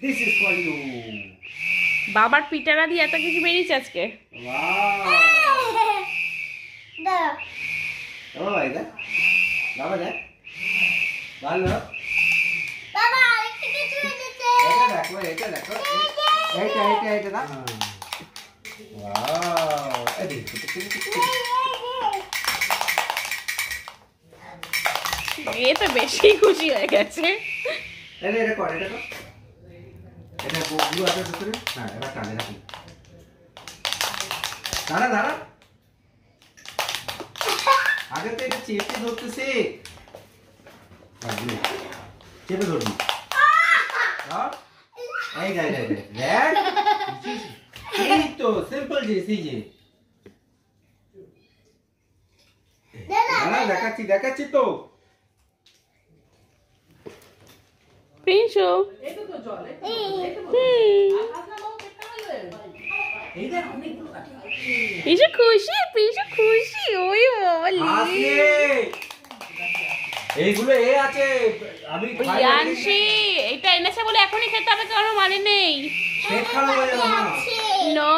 This is for you. বাবার পিটারা দিয়ে এত কিছু বেরিয়েছে আজকে। Wow. ভাই দা বাবা দা ভালো বাবা আরেকটা কিছু এনেছে। এটা দেখো এটা না ওয়াও এই দেখো এ তো বেশি খুশি হয়ে গেছে। এটা কর এটা বগুলো আছে ভিতরে হ্যাঁ এটা টানে রাখি দাঁড়া আগে তো এটা চেপে ধরতেছে চেপে ধরবি এই রেড এই তো সিম্পল যে দেখাচ্ছি তো প্রিন্সু এটা তো জলে পিসু খুশি ওই বলি এইগুলো এ আছে আমি ইয়ানশি এটা এনেছে বলে এখনই খেতে হবে কারণ মানে নেই শেষ খাওয়া হয়ে যাবে না নো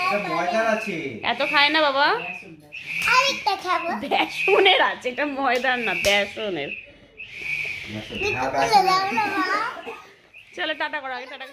এটা ময়দার আছে এত খায় না বাবা আরেকটা খাবো। বেসনের আছে এটা ময়দার না বেসনের চলো টাটা করো আগে টাটা